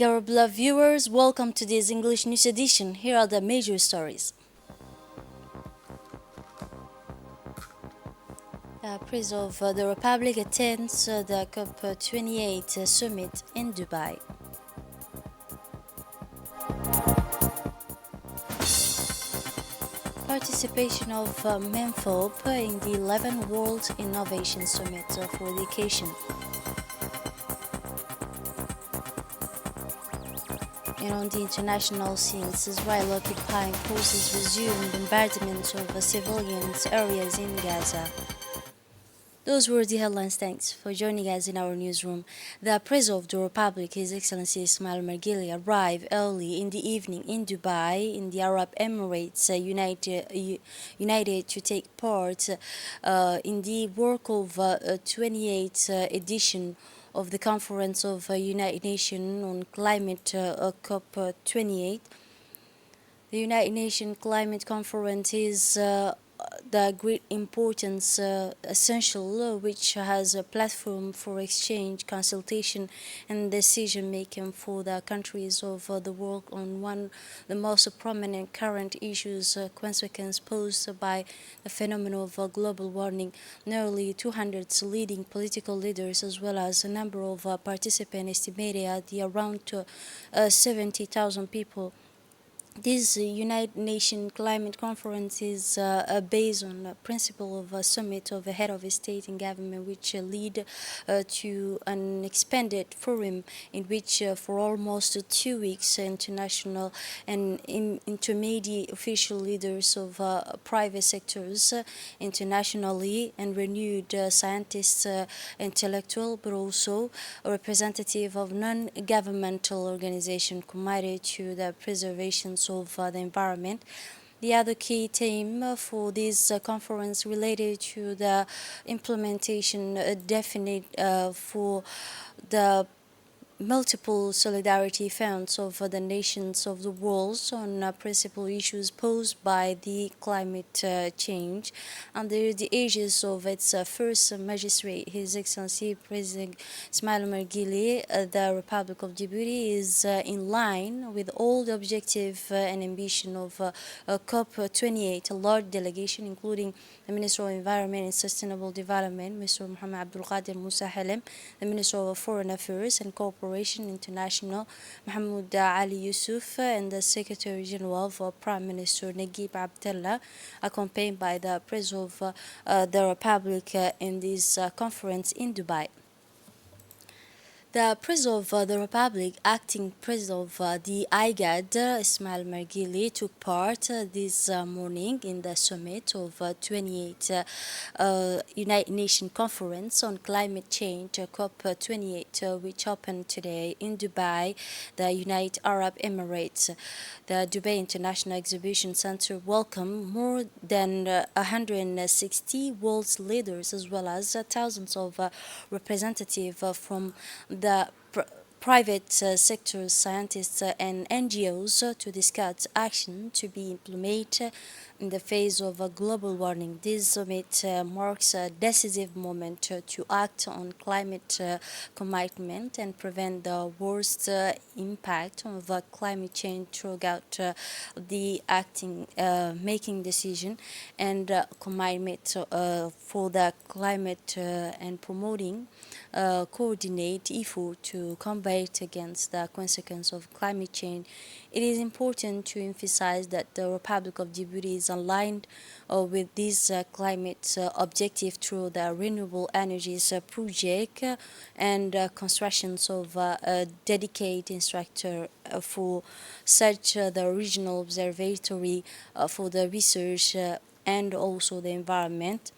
our beloved viewers, welcome to this English news edition. Here are the major stories. President of the Republic attends the COP28 summit in Dubai. Participation of MENFOP in the 11th World Innovation Summit for Education. And on the international scenes, Israel occupying forces resume bombardment of civilians areas in Gaza. Those were the headlines. Thanks for joining us in our newsroom. The President of the Republic, His Excellency Ismail Margili, arrived early in the evening in Dubai, in the Arab Emirates, United to take part in the work of 28th edition of the Conference of United Nations on Climate COP28. The United Nations Climate Conference is the great importance essential, which has a platform for exchange, consultation, and decision making for the countries of the world on one the most prominent current issues, consequences posed by the phenomenon of global warming. Nearly 200 leading political leaders, as well as a number of participants, estimated at the around 70,000 people. This United Nations Climate Conference is based on the principle of a summit of the head of state and government, which lead to an expanded forum in which for almost 2 weeks international and intermediate official leaders of private sectors internationally and renewed scientists, intellectual, but also a representative of non-governmental organizations committed to the preservation of the environment. The other key theme for this conference related to the implementation definite for the multiple solidarity funds of the nations of the world on principal issues posed by the climate change under the aegis of its first magistrate, His Excellency President Ismail Margili. The Republic of Djibouti is in line with all the objective and ambition of COP28, a large delegation including the Minister of Environment and Sustainable Development, Mr. Mohamed Abdul Qadir Musa Halem, the Minister of Foreign Affairs and Cooperation International, Mahmoud Ali Yusuf, and the Secretary General of Prime Minister Naguib Abdullah, accompanied by the President of the Republic in this conference in Dubai. The President of the Republic, acting President of the IGAD, Ismail Margili, took part this morning in the summit of 28th United Nations Conference on Climate Change, COP28, which opened today in Dubai, the United Arab Emirates. The Dubai International Exhibition Center welcomed more than 160 world leaders as well as thousands of representatives from the private sector, scientists and NGOs to discuss action to be implemented in the face of global warming. This summit marks a decisive moment to act on climate commitment and prevent the worst impact of climate change throughout the acting making decision and commitment for the climate and promoting coordinate effort to combat against the consequence of climate change. It is important to emphasize that the Republic of Djibouti is aligned with this climate objective through the renewable energies project and constructions of a dedicated instructor for such the regional observatory for the research and also the environment.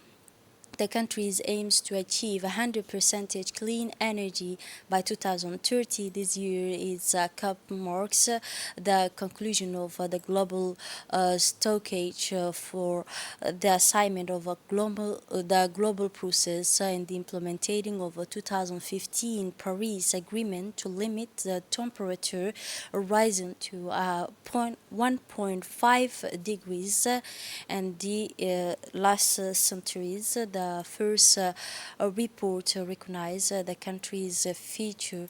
The country aims to achieve 100% clean energy by 2030. This year is COP marks the conclusion of the global stockage for the assignment of the global process and the implementing of a 2015 Paris Agreement to limit the temperature rising to 1.5 degrees and the last centuries the first report recognized the country's future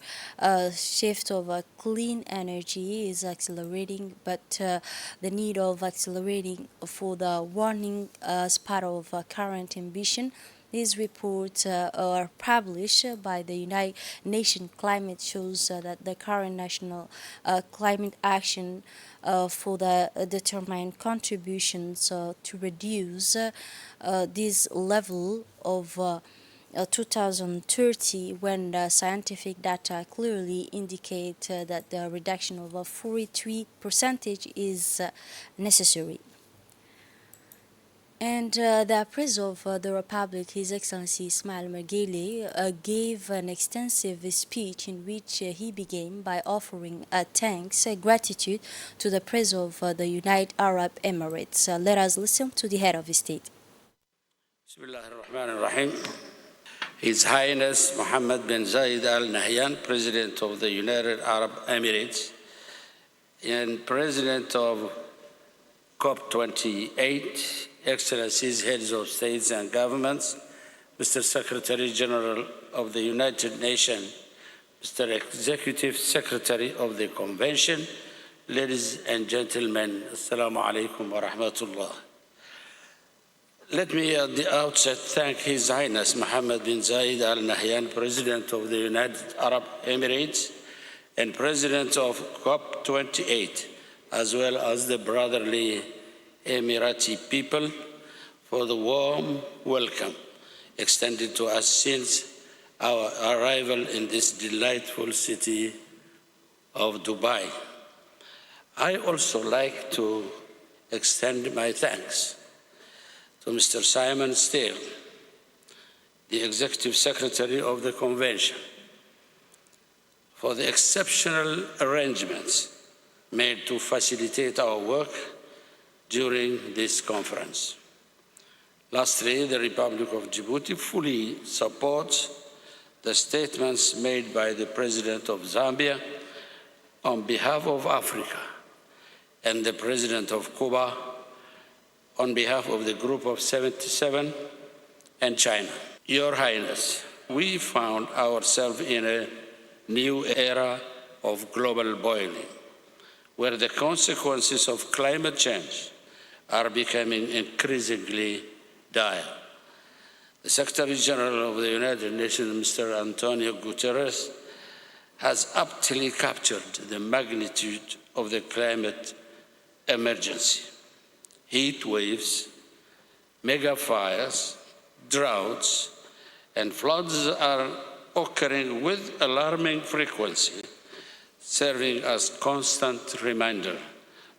shift of clean energy is accelerating, but the need of accelerating for the warning as part of current ambition. These reports are published by the United Nations Climate shows that the current national climate action for the determined contributions to reduce this level of 2030, when the scientific data clearly indicate that the reduction of 43% is necessary. And the President of the Republic, His Excellency Ismail Mergele, gave an extensive speech in which he began by offering thanks, gratitude to the President of the United Arab Emirates. Let us listen to the head of the state. Bismillahirrahmanirrahim. His Highness Mohammed bin Zayed Al Nahyan, President of the United Arab Emirates and President of COP28, Excellencies, Heads of States and Governments, Mr. Secretary General of the United Nations, Mr. Executive Secretary of the Convention, ladies and gentlemen, Assalamu alaikum wa rahmatullah. Let me at the outset thank His Highness Mohammed bin Zayed Al Nahyan, President of the United Arab Emirates and President of COP28, as well as the brotherly Emirati people for the warm welcome extended to us since our arrival in this delightful city of Dubai. I also like to extend my thanks to Mr. Simon Steele, the Executive Secretary of the Convention, for the exceptional arrangements made to facilitate our work during this conference. Lastly, the Republic of Djibouti fully supports the statements made by the President of Zambia on behalf of Africa and the President of Cuba on behalf of the Group of 77 and China. Your Highness, we found ourselves in a new era of global boiling, where the consequences of climate change are becoming increasingly dire. The Secretary General of the United Nations, Mr. Antonio Guterres, has aptly captured the magnitude of the climate emergency. Heat waves, mega fires, droughts, and floods are occurring with alarming frequency, serving as constant reminder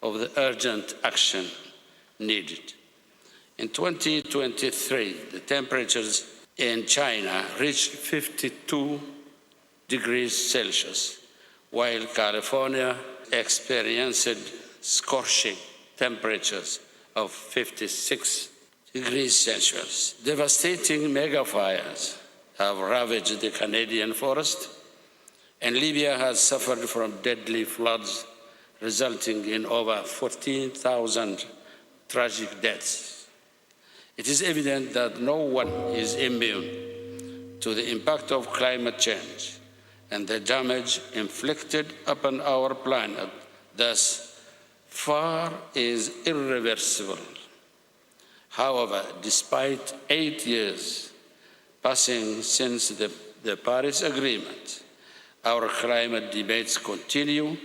of the urgent action needed. In 2023, the temperatures in China reached 52 degrees Celsius, while California experienced scorching temperatures of 56 degrees Celsius. Devastating mega fires have ravaged the Canadian forest, and Libya has suffered from deadly floods, resulting in over 14,000 tragic deaths. It is evident that no one is immune to the impact of climate change and the damage inflicted upon our planet thus far is irreversible. However, despite 8 years passing since the Paris Agreement, our climate debates continue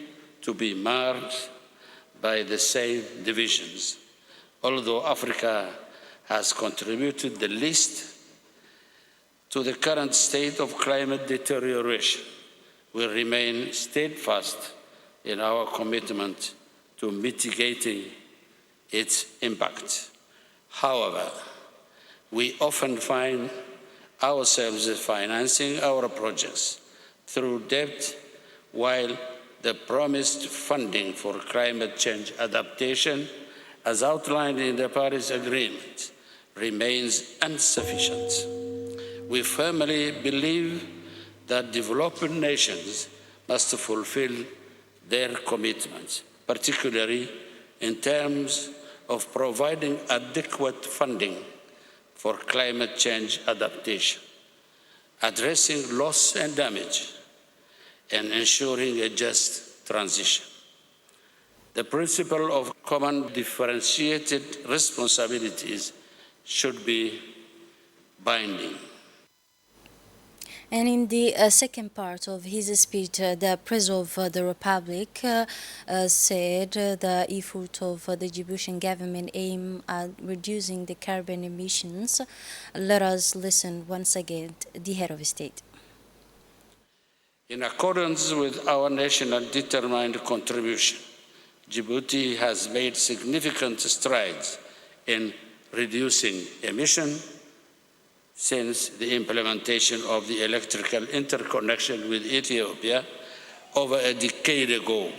to be marred by the same divisions. Although Africa has contributed the least to the current state of climate deterioration, we remain steadfast in our commitment to mitigating its impact. However, we often find ourselves financing our projects through debt, while the promised funding for climate change adaptation, as outlined in the Paris Agreement, remains insufficient. We firmly believe that developing nations must fulfill their commitments, particularly in terms of providing adequate funding for climate change adaptation, addressing loss and damage, and ensuring a just transition. The principle of common differentiated responsibilities should be binding. And in the second part of his speech, the President of the Republic said the effort of the Djiboutian government aim at reducing the carbon emissions. Let us listen once again to the head of state. In accordance with our national determined contribution, Djibouti has made significant strides in reducing emissions since the implementation of the electrical interconnection with Ethiopia over a decade ago.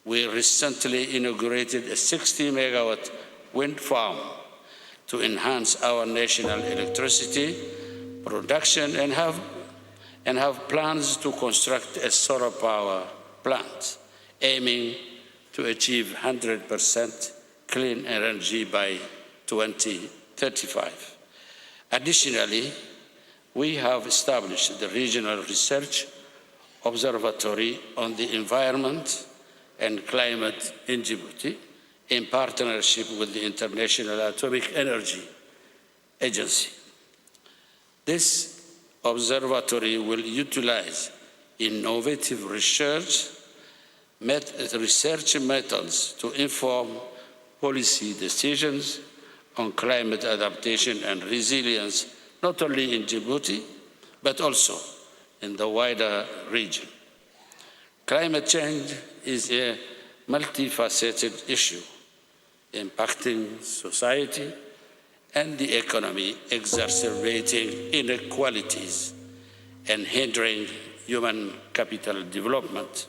We recently inaugurated a 60-megawatt wind farm to enhance our national electricity production and have plans to construct a solar power plant aiming to achieve 100% clean energy by 2035. Additionally, we have established the Regional Research Observatory on the Environment and Climate in Djibouti in partnership with the International Atomic Energy Agency. This observatory will utilize innovative research methods to inform policy decisions on climate adaptation and resilience, not only in Djibouti, but also in the wider region. Climate change is a multifaceted issue impacting society and the economy, exacerbating inequalities and hindering human capital development.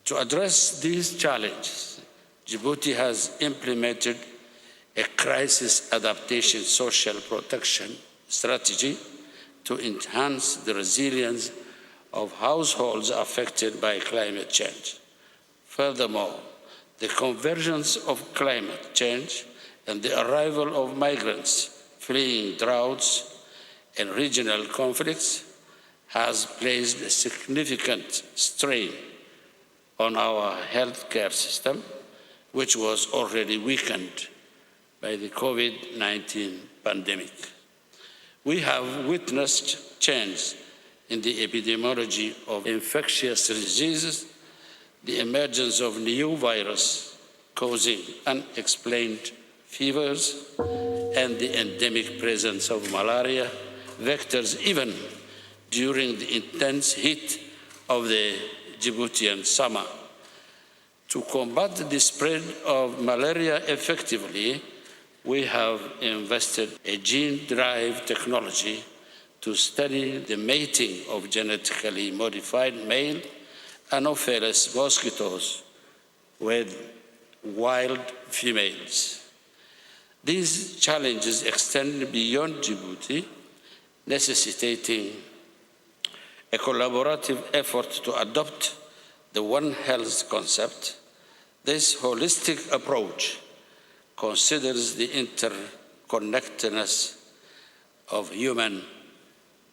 To address these challenges, Djibouti has implemented a crisis adaptation social protection strategy to enhance the resilience of households affected by climate change. Furthermore, the convergence of climate change and the arrival of migrants fleeing droughts and regional conflicts has placed a significant strain on our healthcare system, which was already weakened by the COVID-19 pandemic. We have witnessed change in the epidemiology of infectious diseases, the emergence of new viruses causing unexplained fevers, and the endemic presence of malaria vectors even during the intense heat of the Djiboutian summer. To combat the spread of malaria effectively, we have invested in gene-derived technology to study the mating of genetically modified male Anopheles mosquitoes with wild females. These challenges extend beyond Djibouti, necessitating a collaborative effort to adopt the One Health concept. This holistic approach considers the interconnectedness of human,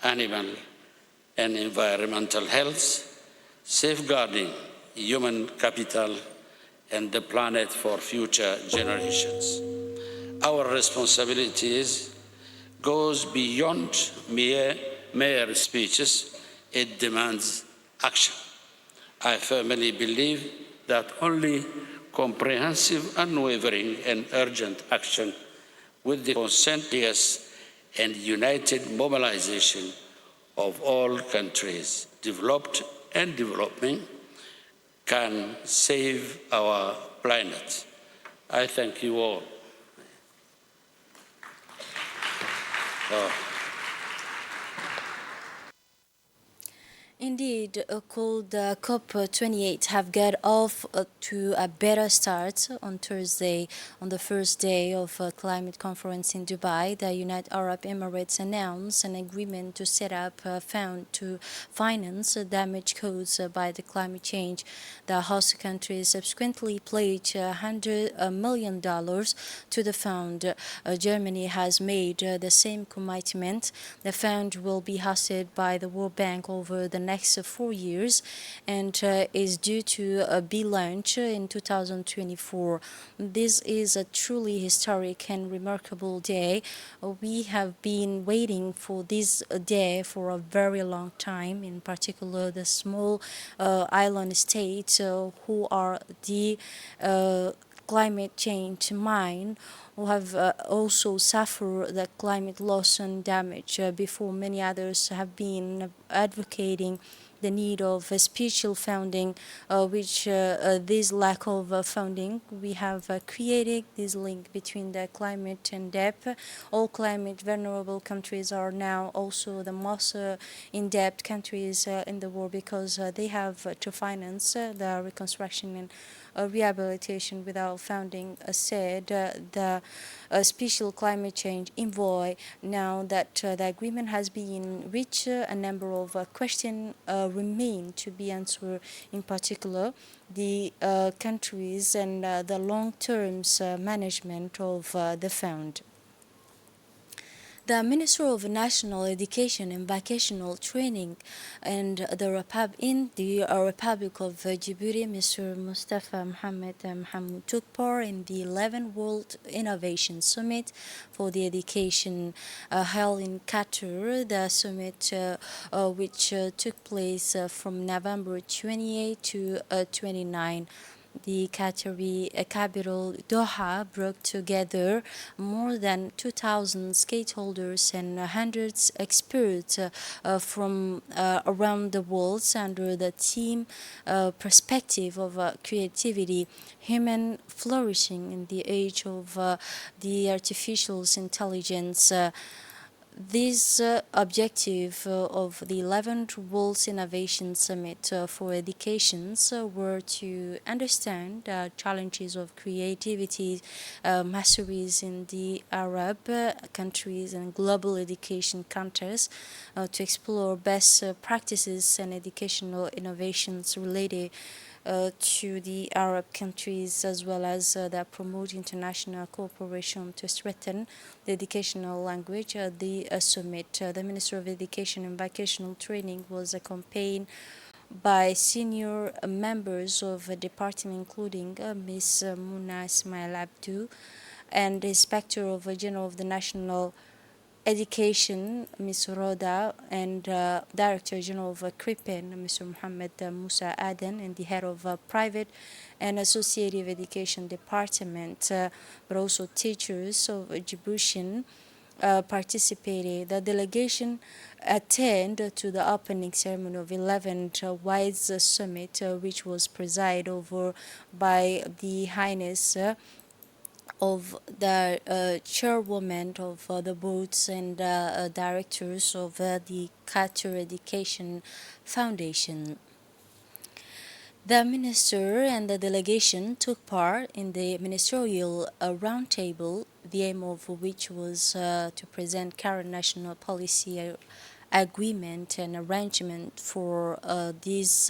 animal, and environmental health, safeguarding human capital and the planet for future generations. Our responsibility goes beyond mere speeches. It demands action. I firmly believe that only comprehensive, unwavering, and urgent action with the conscientious and united mobilization of all countries, developed and developing, can save our planet. I thank you all. Indeed, called COP28 have got off to a better start on Thursday, on the first day of a climate conference in Dubai. The United Arab Emirates announced an agreement to set up a fund to finance damage caused by the climate change. The host country subsequently pledged $100 million to the fund. Germany has made the same commitment. The fund will be hosted by the World Bank over the next 4 years and is due to be launched in 2024. This is a truly historic and remarkable day. We have been waiting for this day for a very long time, in particular the small island states who are the climate change mine, who have also suffered the climate loss and damage before many others have been advocating the need of a special funding, which this lack of funding, we have created this link between the climate and debt. All climate vulnerable countries are now also the most in-debt countries in the world because they have to finance the reconstruction and rehabilitation without funding, said the special climate change envoy. Now that the agreement has been reached, a number of questions remain to be answered, in particular the countries and the long-term management of the fund. The Minister of National Education and Vocational Training and in the Republic of Djibouti, Mr. Mustafa Mohamed Mohamud, took part in the 11th World Innovation Summit for the Education held in Qatar. The summit, which took place from November 28 to 29. The Qatari capital Doha brought together more than 2,000 stakeholders and hundreds experts from around the world under the theme perspective of creativity, human flourishing in the age of the artificial intelligence. This objective of the 11th World Innovation Summit for Education were to understand the challenges of creativity masteries in the Arab countries and global education context, to explore best practices and educational innovations related to the Arab countries, as well as that promote international cooperation to strengthen the educational language. The summit, the Minister of Education and Vocational Training was accompanied by senior members of the department, including Ms. Muna Ismail Abdu and the Inspector of General of the National Education, Ms. Roda, and Director General of CRIPEN, Mr. Mohammed Musa Aden, and the Head of Private and Associative Education Department, but also teachers of Djiboutian participated. The delegation attended to the opening ceremony of 11th WISE Summit, which was presided over by the Highness of the chairwoman of the boards and directors of the Qatar Education Foundation. The minister and the delegation took part in the ministerial roundtable, the aim of which was to present current national policy agreement and arrangement for this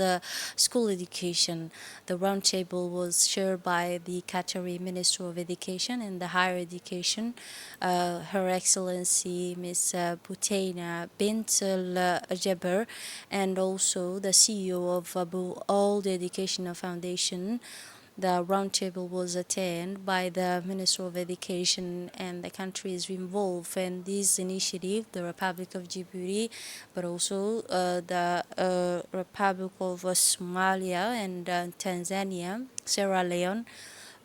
school education. The roundtable was chaired by the Qatari Minister of Education and the Higher Education, Her Excellency Ms. Boutaina Bint Al Jaber, and also the CEO of Abu Old Educational Foundation. The roundtable was attended by the Minister of Education and the countries involved in this initiative, the Republic of Djibouti, but also the Republic of Somalia and Tanzania, Sierra Leone.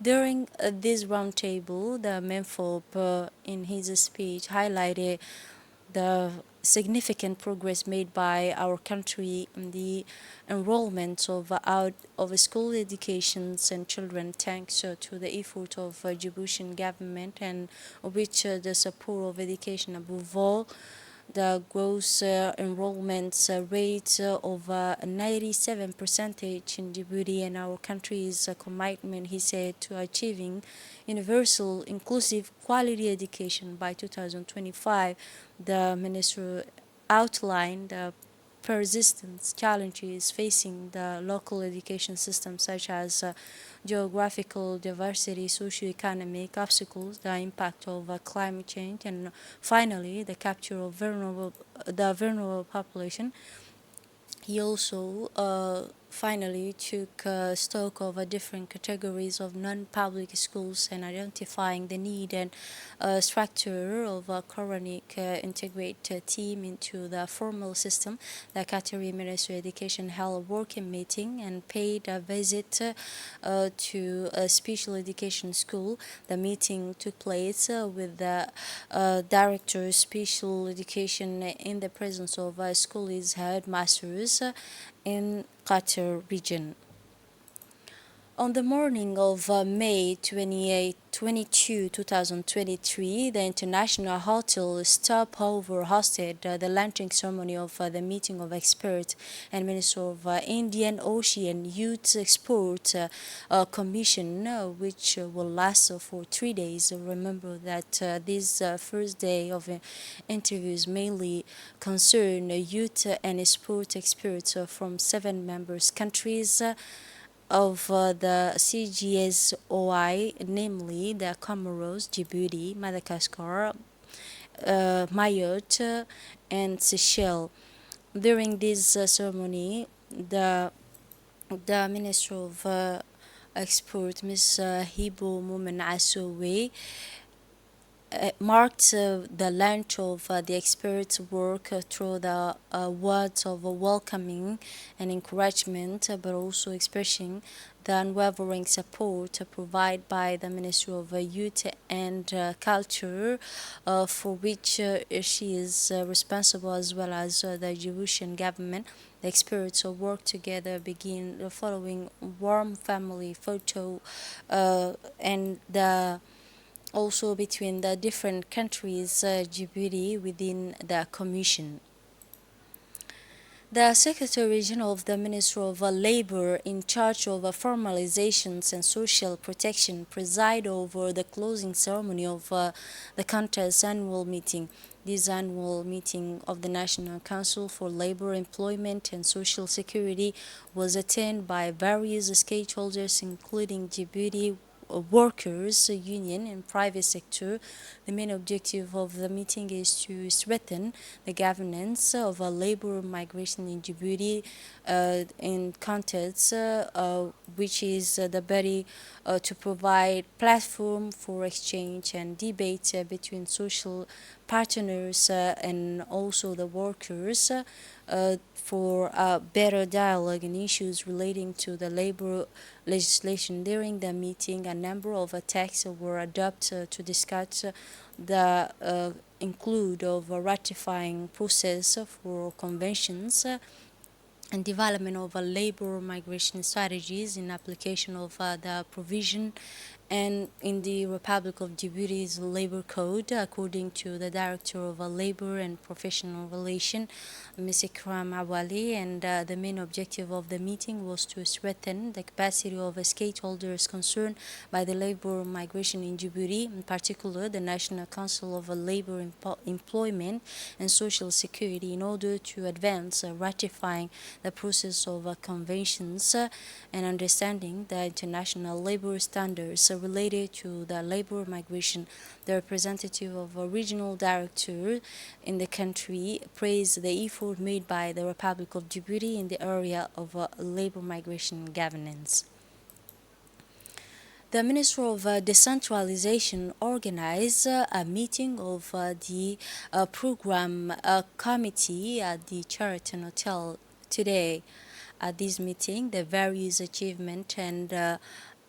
During this roundtable, the MENFOP, in his speech, highlighted the significant progress made by our country in the enrollment of school educations and children, thanks to the effort of Djiboutian government, and which the support of education above all the gross enrollment rate of 97% in Djibouti, and our country's commitment, he said, to achieving universal, inclusive, quality education by 2025. The minister outlined the persistent challenges facing the local education system, such as geographical diversity, socio-economic obstacles, the impact of climate change, and finally the capture of vulnerable population. He also finally took stock of different categories of non-public schools and identifying the need and structure of a chronic integrated team into the formal system. The Qatari Ministry of Education held a working meeting and paid a visit to a special education school. The meeting took place with the director of special education in the presence of school's headmasters in Qatar region. On the morning of May 22, 2023, the International Hotel Stopover hosted the launching ceremony of the meeting of experts and Minister of Indian Ocean Youth Export Commission, which will last for 3 days. Remember that this first day of interviews mainly concern youth and sport experts from 7 members countries of the CGSOI, namely the Comoros, Djibouti, Madagascar, Mayotte, and Seychelles. During this ceremony, the Minister of Export, Ms. Hibo Mumen Asowe, marked the launch of the experts' work through the words of welcoming and encouragement, but also expressing the unwavering support provided by the Ministry of Youth and Culture, for which she is responsible, as well as the Djiboutian government. The experts work together begin the following warm family photo and the also between the different countries, Djibouti within the Commission. The Secretary General of the Ministry of Labor, in charge of formalizations and social protection, preside over the closing ceremony of the country's annual meeting. This annual meeting of the National Council for Labor, Employment and Social Security was attended by various stakeholders, including Djibouti workers union and private sector. The main objective of the meeting is to strengthen the governance of labor migration in Djibouti in context which is the body to provide platform for exchange and debate between social partners and also the workers for better dialogue in issues relating to the labor legislation. During the meeting, a number of texts were adopted to discuss the include of a ratifying process for conventions and development of labor migration strategies in application of the provision and in the Republic of Djibouti's Labor Code, according to the Director of Labor and Professional Relations, Ms. Ikram Awali, and the main objective of the meeting was to strengthen the capacity of stakeholders concerned by the labor migration in Djibouti, in particular the National Council of Labor, Employment and Social Security, in order to advance ratifying the process of conventions and understanding the international labor standards related to the labor migration. The representative of a regional director in the country praised the effort made by the Republic of Djibouti in the area of labor migration governance. The Minister of Decentralization organized a meeting of the program committee at the Sheraton Hotel today. At this meeting, the various achievements and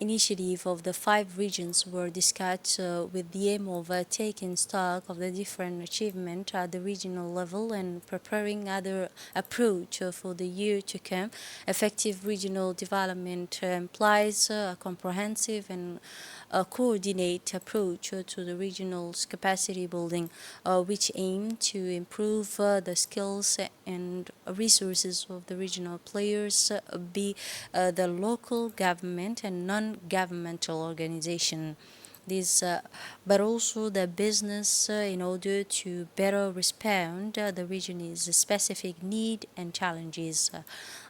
initiative of the 5 regions were discussed with the aim of taking stock of the different achievements at the regional level and preparing other approach for the year to come. Effective regional development implies a comprehensive and a coordinate approach to the regional's capacity building, which aim to improve the skills and resources of the regional players, be the local government and non-governmental organization. This, but also the business in order to better respond the region's specific need and challenges.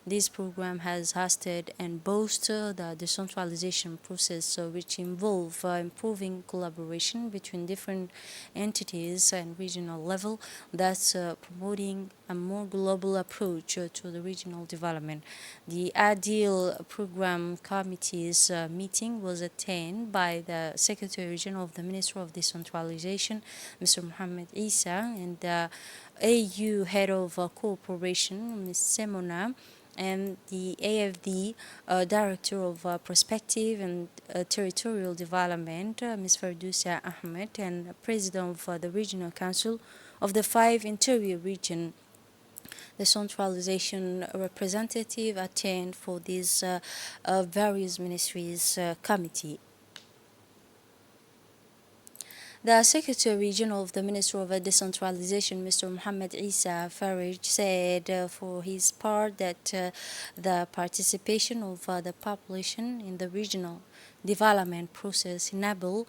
This program has hosted and boosted the decentralization process, which involve improving collaboration between different entities and regional level, thus promoting a more global approach to the regional development. The Ideal Program Committee's meeting was attended by the Secretary General of the Ministry of Decentralization, Mr. Mohammed Isa, and the AU Head of Cooperation, Ms. Semona, and the AFD Director of Prospective and Territorial Development, Ms. Ferdousa Ahmed, and President of the Regional Council of the 5 Interior Region. The centralization representative attend for these various ministries committee. The Secretary General of the Ministry of Decentralization, Mr. Mohammed Isa Farij, said for his part that the participation of the population in the regional development process enable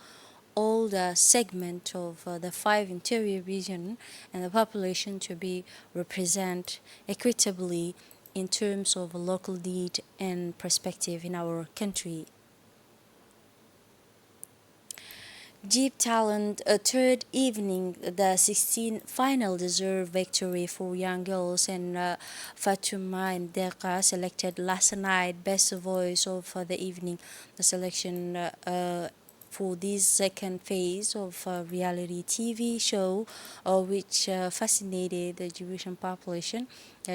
all the segment of the 5 interior region and the population to be represented equitably in terms of local need and perspective in our country. Jeep Talent, a third evening, the 16th final deserved victory for young girls, and Fatuma and Deka selected last night best voice of the evening. The selection for this second phase of reality TV show, which fascinated the Jewish population.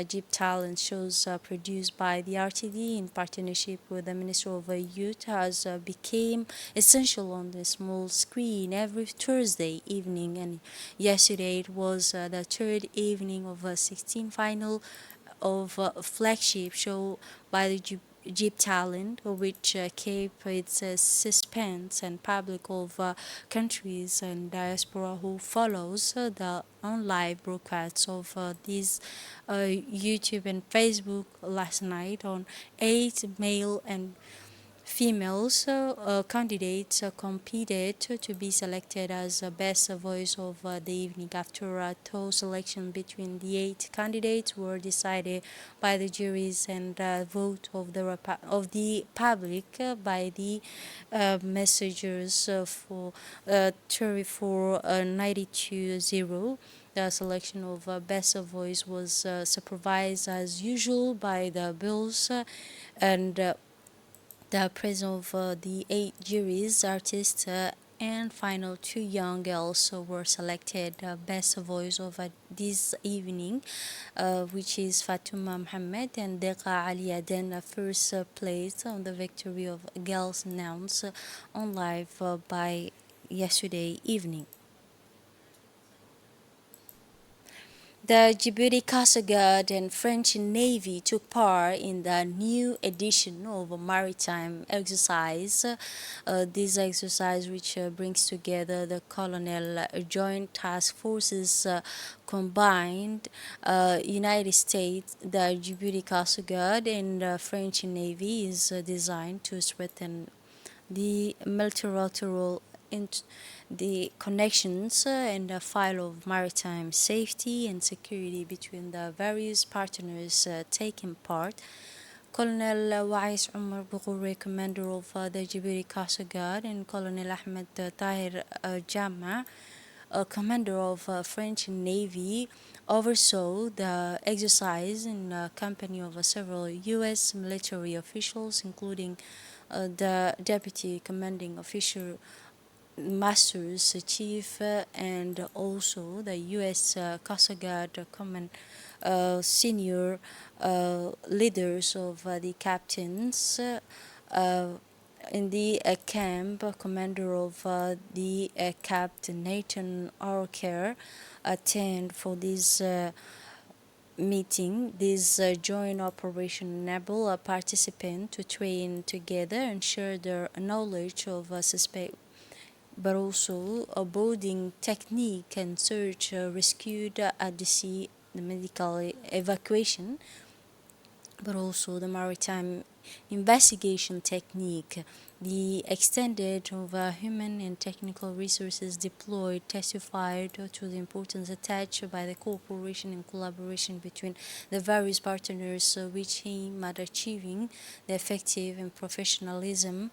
Jeep Talent shows produced by the RTD in partnership with the Ministry of Youth has became essential on the small screen every Thursday evening, and yesterday it was the third evening of a 16 final of a flagship show by the Jeep Talent, which kept its suspense and public of countries and diaspora who follows the on-live broadcasts of these YouTube and Facebook last night on 8 male and females candidates competed to be selected as best voice of the evening. After a thorough selection between the 8 candidates were decided by the juries and vote of the public by the messengers for 3492-0. The selection of best voice was supervised as usual by the bills and the presence of the 8 juries, artists, and final 2 young girls were selected best voice of this evening, which is Fatuma Mohammed and Deka Ali Aden, first place on the victory of girls announced on live by yesterday evening. The Djibouti Coast Guard and French Navy took part in the new edition of a maritime exercise. This exercise, which brings together the Colonel Joint Task Forces combined United States, the Djibouti Coast Guard, and the French Navy, is designed to strengthen the multilateral the connections and the file of maritime safety and security between the various partners taking part. Colonel Wais Omar Bougouri, commander of the Djibouti Coast Guard, and Colonel Ahmed Tahir Jama, commander of French Navy, oversaw the exercise in company of several U.S. military officials, including the deputy commanding officer, Masters Chief, and also the U.S. Coast Guard command senior leaders of the captains in the camp, commander of the Captain Nathan Archer attend for this meeting. This joint operation enable a participant to train together and share their knowledge of suspect, but also a boarding technique and search rescued at the sea, the medical evacuation, but also the maritime investigation technique. The extended of human and technical resources deployed testified to the importance attached by the cooperation and collaboration between the various partners, which aim at achieving the effective and professionalism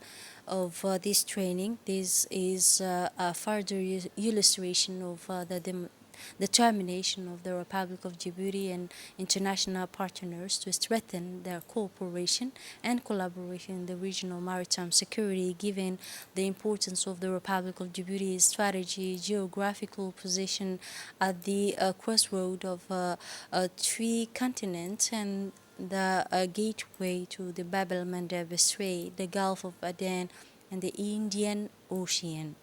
of this training. This is a further illustration of the determination of the Republic of Djibouti and international partners to strengthen their cooperation and collaboration in the regional maritime security, given the importance of the Republic of Djibouti's strategy, geographical position at the crossroad of three continents and the gateway to the Bab el Mandeb Strait, the Gulf of Aden, and the Indian Ocean.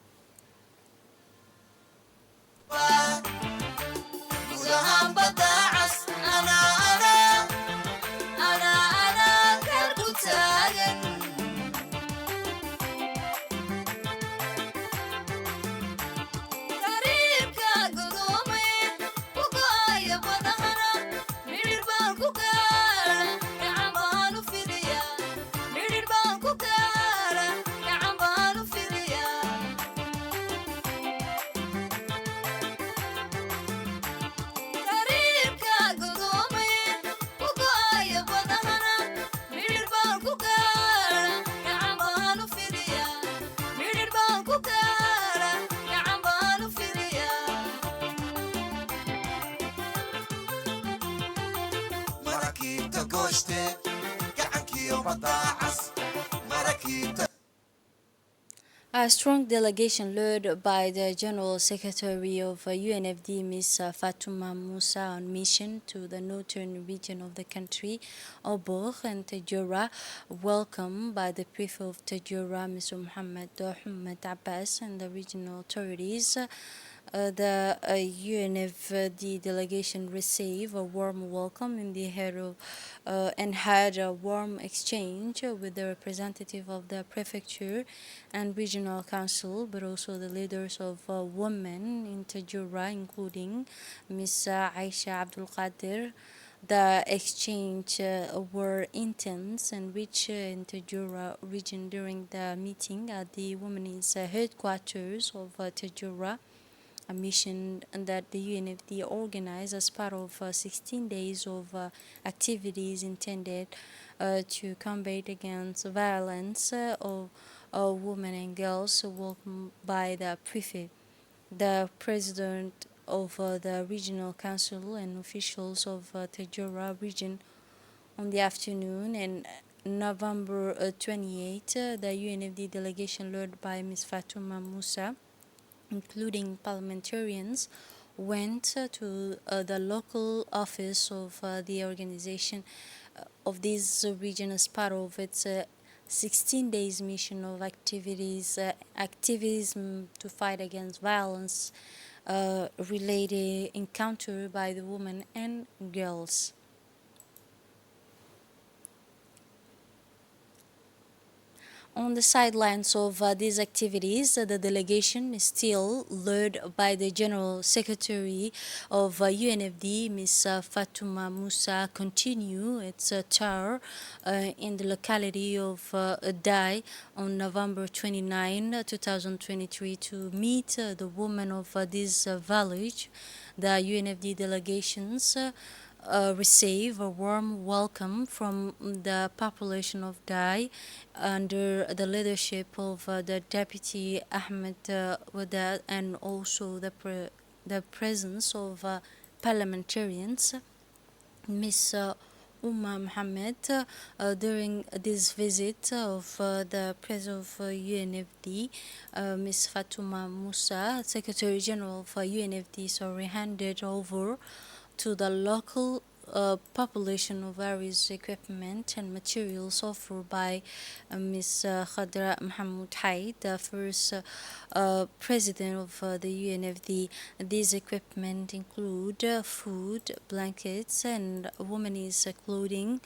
A strong delegation led by the General Secretary of UNFD, Ms. Fatouma Moussa, on mission to the northern region of the country, Obor and Tadjoura, welcomed by the Prefect of Tadjoura, Mr. Mohamed Abbas, and the regional authorities. The UNFD delegation received a warm welcome in the head of, and had a warm exchange with the representative of the prefecture and regional council, but also the leaders of women in Tadjoura, including Ms. Aisha Abdul Qadir. The exchange were intense and rich in Tadjoura region during the meeting at the women's headquarters of Tadjoura, a mission that the UNFD organized as part of 16 days of activities intended to combat against violence of women and girls, welcomed by the prefect, the president of the regional council, and officials of Tadjoura region. On the afternoon and November 28, the UNFD delegation led by Ms. Fatouma Moussa, including parliamentarians, went to the local office of the organization of this region as part of its 16 days mission of activism to fight against violence related encounter by the women and girls. On the sidelines of these activities, the delegation is still led by the General Secretary of UNFD, Ms. Fatouma Moussa, continue its tour in the locality of Dai on November 29, 2023, to meet the women of this village. The UNFD delegations receive a warm welcome from the population of Dai under the leadership of the Deputy Ahmed Wadad, and also the presence of parliamentarians. Ms. Uma Mohammed, during this visit of the President of UNFD, Ms. Fatouma Moussa, Secretary General for UNFD, handed over to the local population of various equipment and materials offered by Ms. Khadra Mohammed Haid, the first president of the UNFD. These equipment include food, blankets, and women's clothing.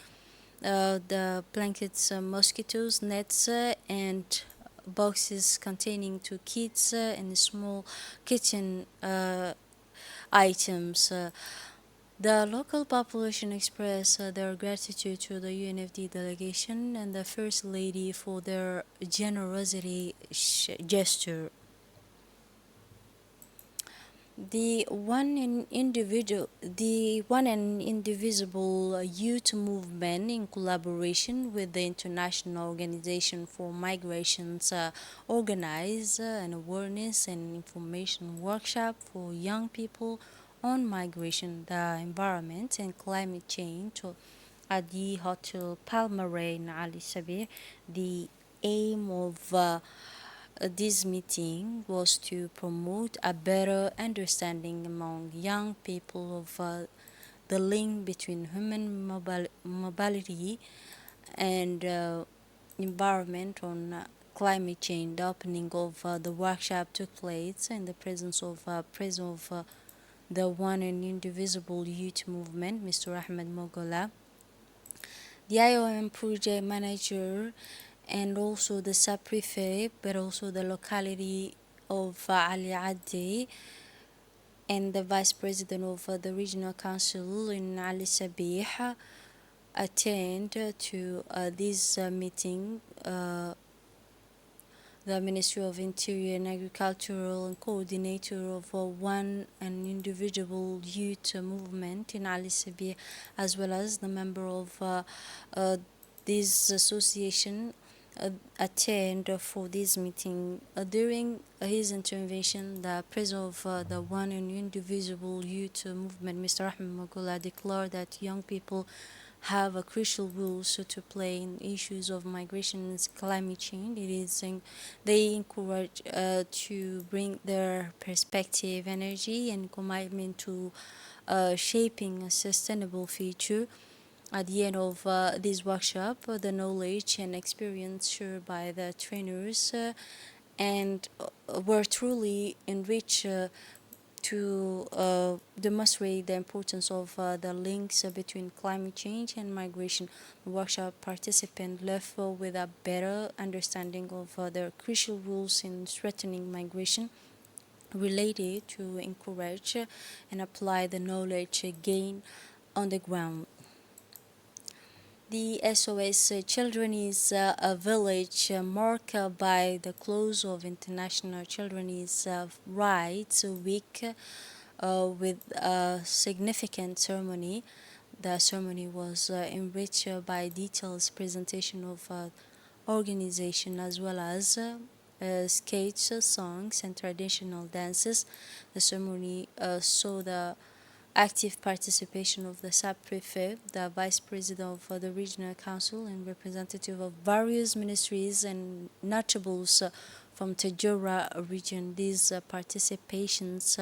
The blankets, mosquitoes, nets, and boxes containing two kits and small kitchen items. The local population expressed their gratitude to the UNFD delegation and the First Lady for their generosity gesture. The one and indivisible youth movement, in collaboration with the International Organization for Migrations, organized an awareness and information workshop for young people on migration, the environment, and climate change at the Hotel Palmeraie in Ali Sabir. The aim of this meeting was to promote a better understanding among young people of the link between human mobility and environment on climate change. The opening of the workshop took place in the presence of the one and indivisible youth movement, Mr. Ahmed Mogola, the IOM project manager, and also the sub-prefect, but also the locality of Ali Addi, and the vice president of the regional council in Ali Sabih attend to this meeting. The Ministry of Interior and Agricultural and coordinator of one and individual youth movement in Ali Sabih, as well as the member of this association attend for this meeting. During his intervention, the president of the one and indivisible youth movement, Mr. Ahmed Magola, declared that young people have a crucial role to play in issues of migration and climate change. They encourage to bring their perspective, energy, and commitment to shaping a sustainable future. At the end of this workshop, the knowledge and experience shared by the trainers and were truly enriched to demonstrate the importance of the links between climate change and migration. The workshop participants left with a better understanding of their crucial roles in strengthening migration, related to encourage and apply the knowledge gained on the ground. The SOS Children is a village marked by the close of International Children's Rights Week with a significant ceremony. The ceremony was enriched by detailed presentation of organization, as well as skates, songs, and traditional dances. The ceremony saw the active participation of the sub-prefect, the vice president of the regional council, and representative of various ministries and notables from Tajura region. These participations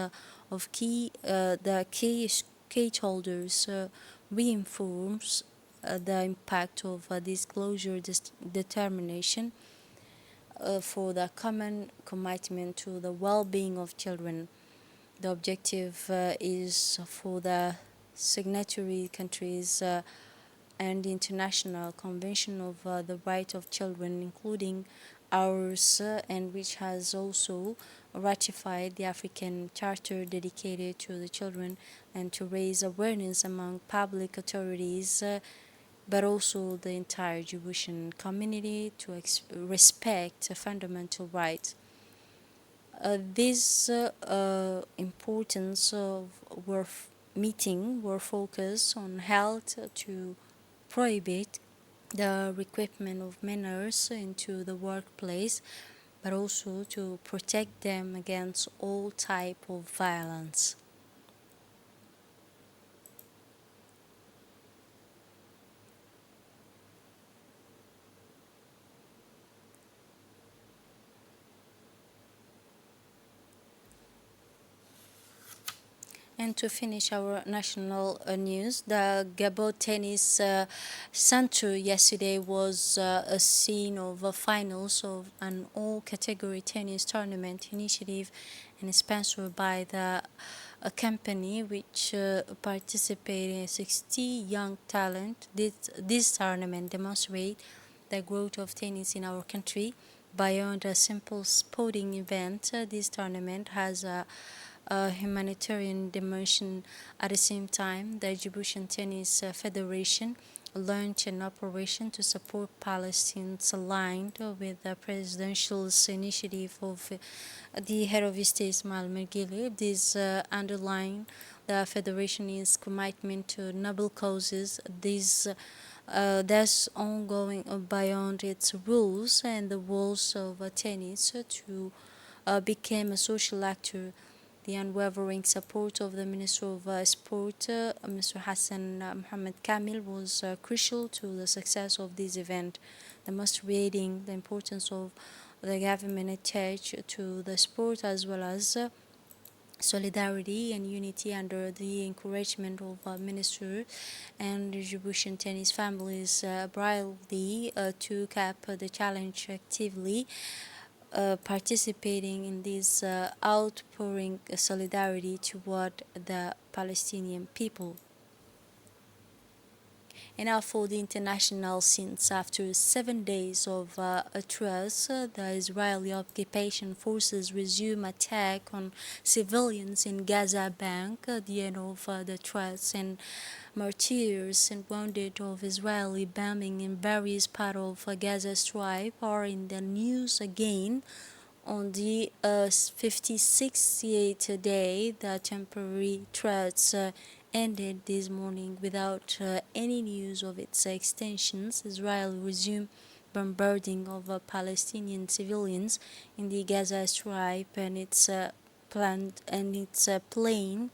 of the key stakeholders reinforce the impact of disclosure determination for the common commitment to the well-being of children. The objective is for the signatory countries and the International Convention of the Right of Children, including ours, and which has also ratified the African Charter dedicated to the children, and to raise awareness among public authorities, but also the entire Djiboutian community to respect fundamental rights. This importance of meeting were focused on health to prohibit the recruitment of minors into the workplace, but also to protect them against all type of violence. And to finish our national news, the Gabon Tennis Center yesterday was a scene of finals of an all-category tennis tournament initiative and sponsored by the a company which participated in 60 young talent. This tournament demonstrates the growth of tennis in our country. Beyond a simple sporting event, this tournament has a humanitarian dimension. At the same time, the Egyptian Tennis Federation launched an operation to support Palestinians aligned with the presidential initiative of the head of state Ismail Mergili. This underline the federation's commitment to noble causes. That's ongoing beyond its rules and the walls of tennis to become a social actor. The unwavering support of the Minister of Sport, Mr. Hassan Mohamed Kamil, was crucial to the success of this event, demonstrating the importance of the government attached to the sport as well as solidarity and unity under the encouragement of Minister and Djibouti tennis families. Briley took up the challenge actively, participating in this outpouring solidarity toward the Palestinian people. And now for the international scenes, after 7 days of a truce, the Israeli occupation forces resume attack on civilians in Gaza Bank at the end of the truce, and martyrs and wounded of Israeli bombing in various parts of Gaza Strip are in the news again. On the 56th day, the temporary truce ended this morning without any news of its extensions. Israel resumed bombarding of Palestinian civilians in the Gaza Strip, and its plane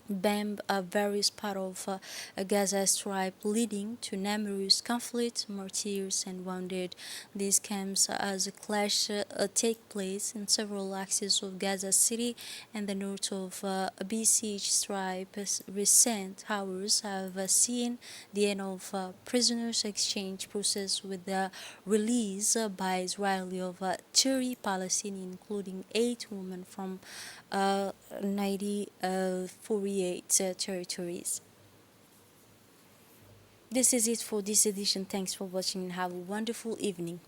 bombed various parts of Gaza Strip, leading to numerous conflicts, martyrs, and wounded. This comes as a clash take place in several axes of Gaza City and the north of besieged Strip. Recent hours have seen the end of prisoners exchange process with the release by Israeli of 30 Palestinians, including 8 women from 48 territories. This is it for this edition. Thanks for watching and have a wonderful evening.